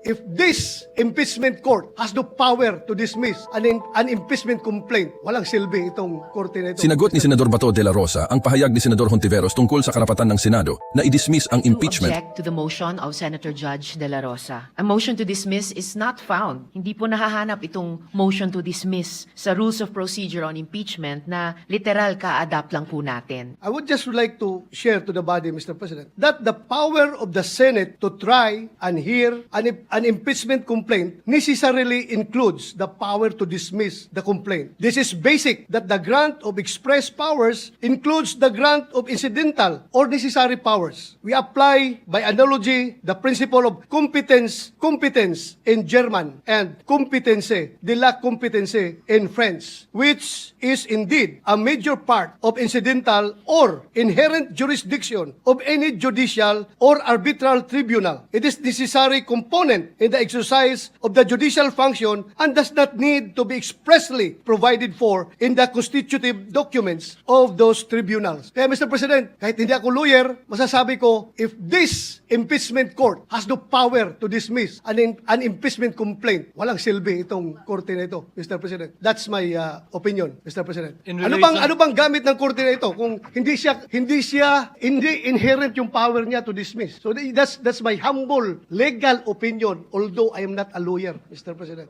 if this impeachment court has the power to dismiss an impeachment complaint, walang silbi itong korte na ito. Sinagot ni Senador Bato de la Rosa ang pahayag ni Senador Hontiveros tungkol sa karapatan ng Senado na i-dismiss ang impeachment. To object to the motion of Senator Judge de la Rosa. A motion to dismiss is not found. Hindi po nahahanap itong motion to dismiss sa Rules of Procedure on Impeachment na literal ka-adapt lang po natin. I would just like to share to the body, Mr. President, that the power of the Senate to try and hear an impeachment complaint necessarily includes the power to dismiss the complaint. This is basic, that the grant of express powers includes the grant of incidental or necessary powers. We apply, by analogy, the principle of competence in German and competence de la competence in French, which is indeed a major part of incidental or inherent jurisdiction of any judicial or arbitral tribunal. It is necessary component in the exercise of the judicial function and does not need to be expressly provided for in the constitutive documents of those tribunals. Kaya Mr. President, kahit hindi ako lawyer, masasabi ko, if this impeachment court has the power to dismiss an impeachment complaint, walang silbi itong korte na ito, Mr. President. That's my opinion, Mr. President. Ano bang gamit ng korte na ito kung hindi inherent yung power niya to dismiss? So that's my humble legal opinion, although I am not a lawyer, Mr. President.